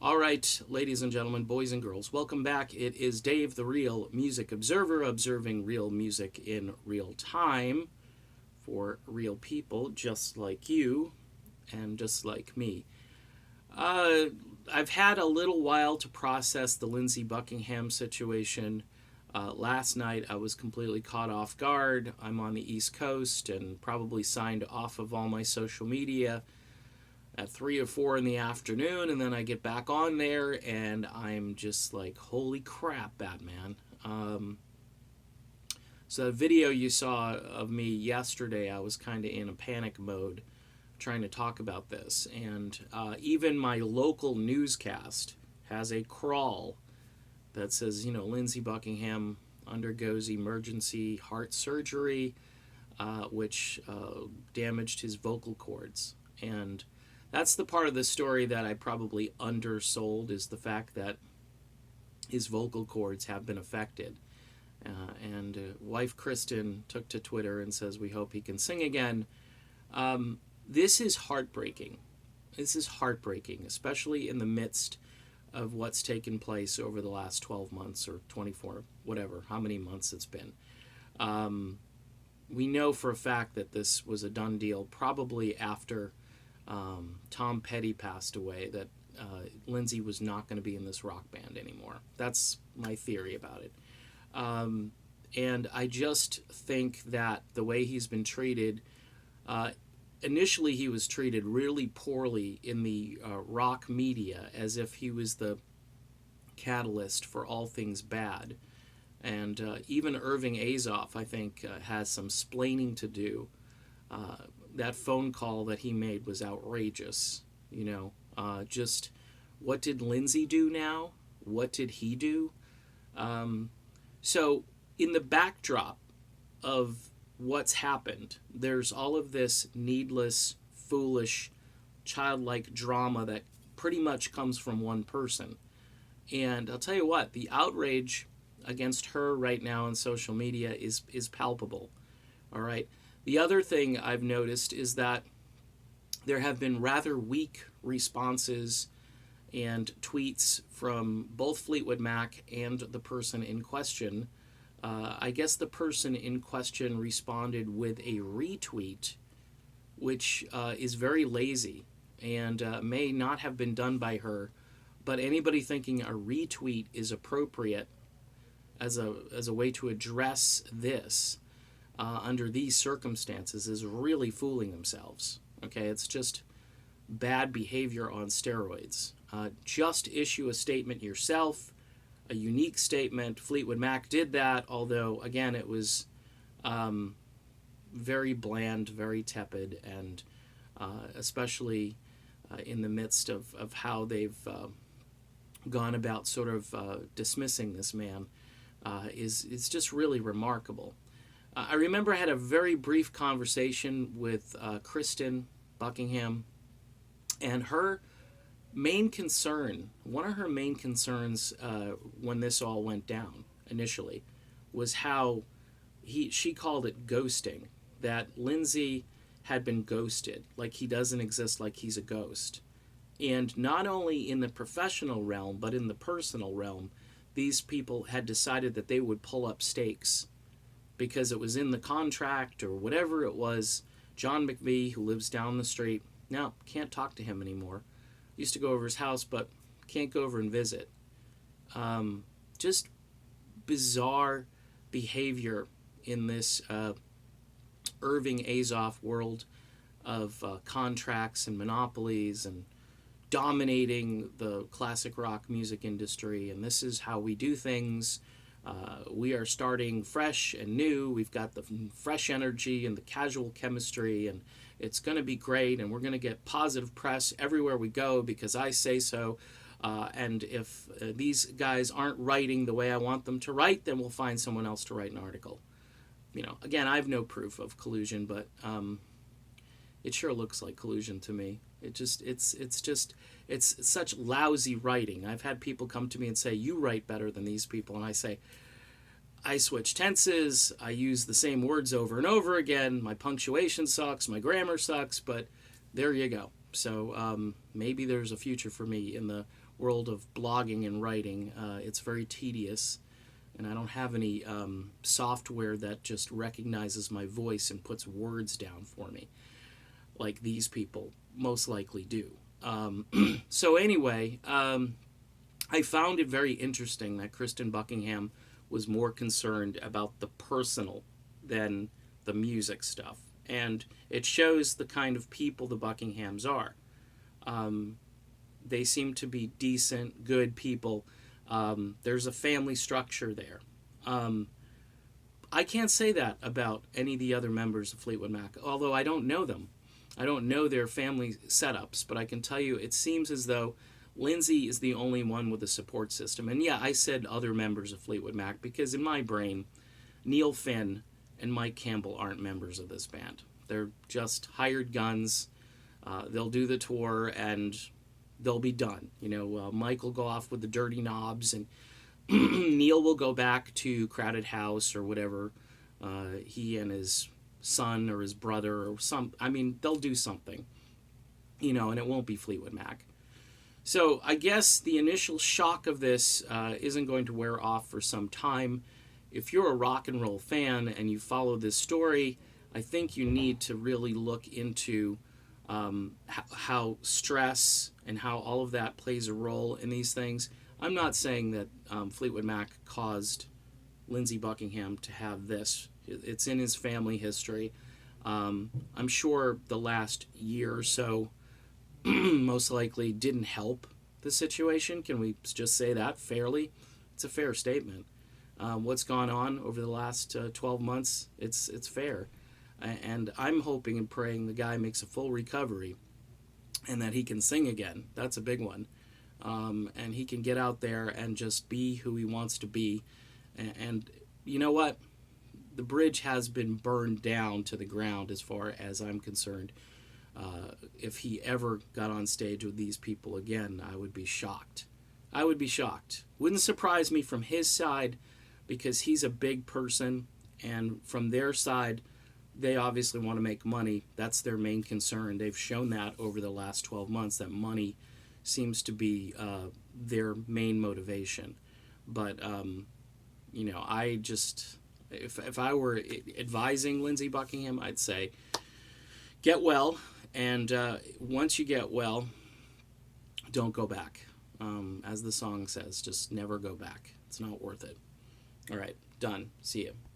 All right, ladies and gentlemen, boys and girls, welcome back. It is Dave, the Real Music Observer, observing real music in real time for real people just like you and just like me. Uh, I've had a little while to process the Lindsey Buckingham situation. Last night I was completely caught off guard. I'm on the East Coast and probably signed off of all my social media at 3 or 4 in the afternoon, and then I get back on there and I'm just like, holy crap, Batman. So the video you saw of me yesterday, I was kind of in a panic mode trying to talk about this. And even my local newscast has a crawl that says, Lindsey Buckingham undergoes emergency heart surgery, which damaged his vocal cords. And that's the part of the story that I probably undersold, is the fact that his vocal cords have been affected. And wife Kristen took to Twitter and says, we hope he can sing again. This is heartbreaking. This is heartbreaking, especially in the midst of what's taken place over the last 12 months or 24, whatever, how many months it's been. We know for a fact that this was a done deal probably after Tom Petty passed away, that Lindsey was not going to be in this rock band anymore. That's my theory about it. And I just think that the way he's been treated, initially he was treated really poorly in the rock media, as if he was the catalyst for all things bad. And even Irving Azoff, I think, has some splaining to do. That phone call that he made was outrageous. Just what did Lindsey do now? What did he do? So in the backdrop of what's happened, there's all of this needless, foolish, childlike drama that pretty much comes from one person. And I'll tell you what, the outrage against her right now on social media is palpable. All right. The other thing I've noticed is that there have been rather weak responses and tweets from both Fleetwood Mac and the person in question. I guess the person in question responded with a retweet, which is very lazy and may not have been done by her. But anybody thinking a retweet is appropriate as a way to address this under these circumstances is really fooling themselves. Okay, it's just bad behavior on steroids. Just issue a statement yourself, a unique statement. Fleetwood Mac did that, although, again, it was very bland, very tepid, and especially in the midst of how they've gone about sort of dismissing this man, is just really remarkable. I remember I had a very brief conversation with Kristen Buckingham, and her main concern, one of her main concerns when this all went down initially, was how she called it ghosting, that Lindsey had been ghosted, like he doesn't exist, like he's a ghost. And not only in the professional realm, but in the personal realm, these people had decided that they would pull up stakes because it was in the contract or whatever it was. John McVie, who lives down the street, now can't talk to him anymore. Used to go over his house, but can't go over and visit. Just bizarre behavior in this Irving Azoff world of contracts and monopolies and dominating the classic rock music industry. And this is how we do things. We are starting fresh and new. We've got the fresh energy and the casual chemistry, and it's going to be great, and we're going to get positive press everywhere we go because I say so. And if these guys aren't writing the way I want them to write, then we'll find someone else to write an article. Again, I have no proof of collusion, but it sure looks like collusion to me. It's such lousy writing. I've had people come to me and say, you write better than these people. And I say, I switch tenses. I use the same words over and over again. My punctuation sucks. My grammar sucks. But there you go. So maybe there's a future for me in the world of blogging and writing. It's very tedious, and I don't have any software that just recognizes my voice and puts words down for me, like these people most likely do. So anyway, I found it very interesting that Kristen Buckingham was more concerned about the personal than the music stuff. And it shows the kind of people the Buckinghams are. Um, they seem to be decent, good people. There's a family structure there. Um, I can't say that about any of the other members of Fleetwood Mac, although I don't know them. I don't know their family setups, but I can tell you it seems as though Lindsey is the only one with a support system. And yeah, I said other members of Fleetwood Mac because in my brain, Neil Finn and Mike Campbell aren't members of this band. They're just hired guns. They'll do the tour and they'll be done. Mike will go off with the dirty knobs and Neil will go back to Crowded House or whatever. He and his son or his brother or they'll do something, and it won't be Fleetwood Mac. So I guess the initial shock of this isn't going to wear off for some time. If you're a rock and roll fan and you follow this story, I think you need to really look into how stress and how all of that plays a role in these things. I'm not saying that Fleetwood Mac caused Lindsey Buckingham to have this. It's in his family history. I'm sure the last year or so most likely didn't help the situation. Can we just say that fairly? It's a fair statement. What's gone on over the last 12 months, it's fair. And I'm hoping and praying the guy makes a full recovery and that he can sing again. That's a big one. And he can get out there and just be who he wants to be. And you know what? The bridge has been burned down to the ground as far as I'm concerned. If he ever got on stage with these people again, I would be shocked. I would be shocked. Wouldn't surprise me from his side because he's a big person, and from their side, they obviously want to make money. That's their main concern. They've shown that over the last 12 months, that money seems to be their main motivation. But, I just, if I were advising Lindsey Buckingham, I'd say, get well, and once you get well, don't go back. As the song says, just never go back. It's not worth it. All right, done. See you.